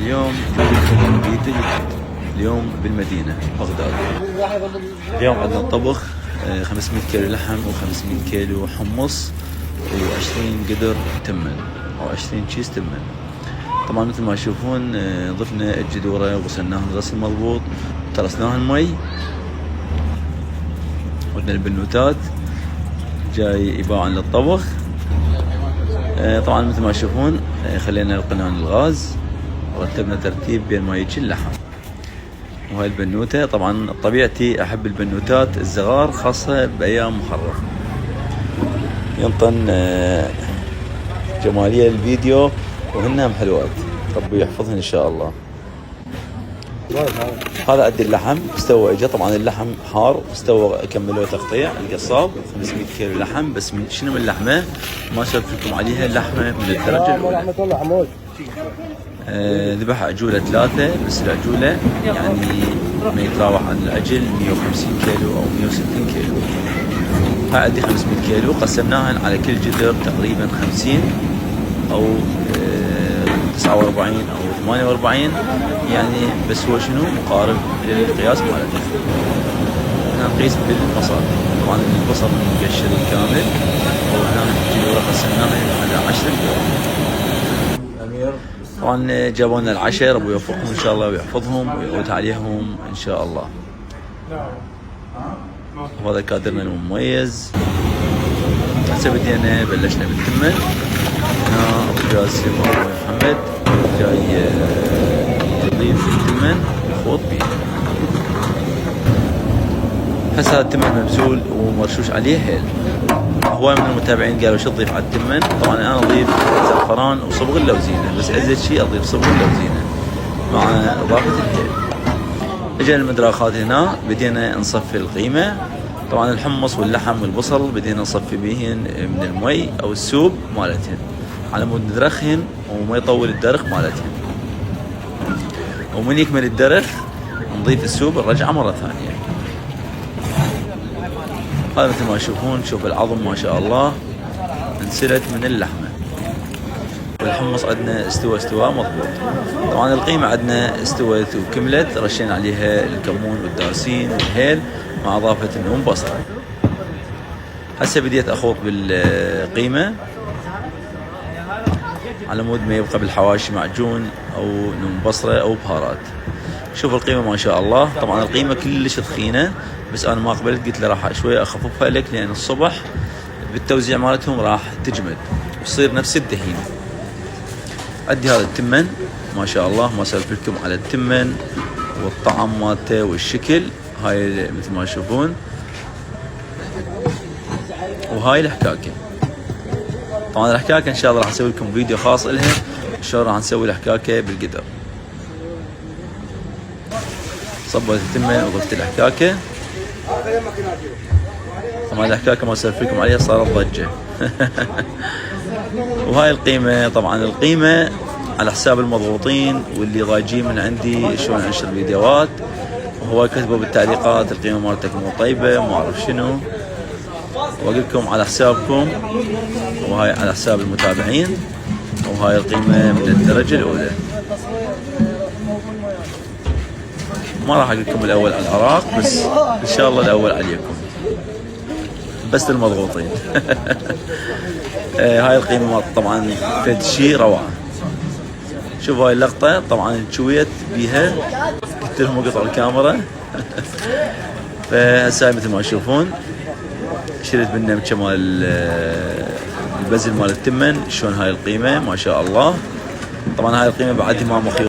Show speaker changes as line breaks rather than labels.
اليوم فيديو اليوم بالمدينة بغداد. اليوم عندنا طبخ 500 كيلو لحم و500 كيلو حمص و20 قدر تمن او 20 كيس تمن. طبعا مثل ما تشوفون ضفنا الجذوره وغسلناهن غسل مضبوط وترسناهن مي. عندنا البنوتات جاي يباعن للطبخ. طبعا مثل ما تشوفون خلينا القنان الغاز ورتبنا ترتيب بين ما يجي اللحم. وهاي البنوتة طبعا طبيعتي احب البنوتات الصغار خاصة بايام محرم، ينطن جمالية الفيديو وهنهم حلوات، ربي يحفظهن ان شاء الله. هذا عندي اللحم استوى اجا، طبعا اللحم حار استوى، كملوه تقطيع القصاب 500 كيلو لحم. بس من شنو من اللحمه ما شفت لكم عليها، اللحمه من الدرجه الاولى. ذبح عجوله 3 بس العجوله يعني ما يتراوح عن العجل 150 كيلو او 160 كيلو. هاي عندي 500 كيلو قسمناهن على كل جذر تقريبا 50 او 49 او 48 يعني، بس هو شنو مقارب للقياس مالته. هنا نقيس بالبصل، طبعا البصل مقشر كامل، وهنا الجذور قسمناها على 10 جذور. طبعا جابوا لنا العشاء، ربي يوفقهم ان شاء الله ويحفظهم ويعود عليهم ان شاء الله. وهذا كادرنا المميز. هسه بدينا بلشنا بالتمن. هنا ابو جاسم وابو محمد جاي يضيف التمن ويخوض بيه. هسه هذا التمن مبسول ومرشوش عليه هيل. هواي من المتابعين قالوا شو تضيف على التمن؟ طبعا انا اضيف زعفران وصبغ اللوزينه، بس ازيد شيء اضيف صبغ اللوزينه مع اضافه الهيل. اجينا المدراخات هنا بدينا نصفي القيمه. طبعا الحمص واللحم والبصل بدينا نصفي بيهن من المي او السوب مالتهن على مود ندرخهن وما يطول الدرخ مالتهن. ومن يكمل الدرخ نضيف السوب الرجعه مره ثانيه. هذا مثل ما تشوفون، شوف العظم ما شاء الله انسلت من اللحمه. والحمص عندنا استواء مضبوط. طبعا القيمه عندنا استوت وكملت، رشينا عليها الكمون والدارسين والهيل مع اضافه النوم بصره. هسه بديت اخوض بالقيمه على مود ما يبقى بالحواشي معجون او نوم بصره او بهارات. شوف القيمه ما شاء الله. طبعا القيمه كلش تخينه، بس انا ما قبلت، قلت له راح شويه اخففها لك لان الصبح بالتوزيع مالتهم راح تجمد وتصير نفس الدهين. عندي هذا التمن ما شاء الله، ما سولف لكم على التمن والطعم مالته والشكل. هاي مثل ما تشوفون، وهاي الحكاكه. طبعا الحكاكه ان شاء الله راح اسوي لكم فيديو خاص لها شلون راح نسوي الحكاكه بالقدر. صبت التمن وضفت الحكاكه. طبعا الحكاكه ما سولف لكم عليها صارت ضجه. وهاي القيمه، طبعا القيمه على حساب المضغوطين واللي ضايجين من عندي شلون انشر فيديوهات، وهو كتبوا بالتعليقات القيمه مالتك مو طيبه ما اعرف شنو، واقول لكم على حسابكم. وهاي على حساب المتابعين، وهاي القيمه من الدرجه الاولى. ما راح اقول لكم الاول على العراق، بس ان شاء الله الاول عليكم، بس للمضغوطين. هاي القيمه طبعا فد شيء روعه. شوفوا هاي اللقطه، طبعا شويت بيها قلت لهم اقطعوا الكاميرا. فهسه مثل ما تشوفون شلت منه كمال البزل مال التمن. شلون هاي القيمه ما شاء الله. طبعا هاي القيمه بعد ما مخيط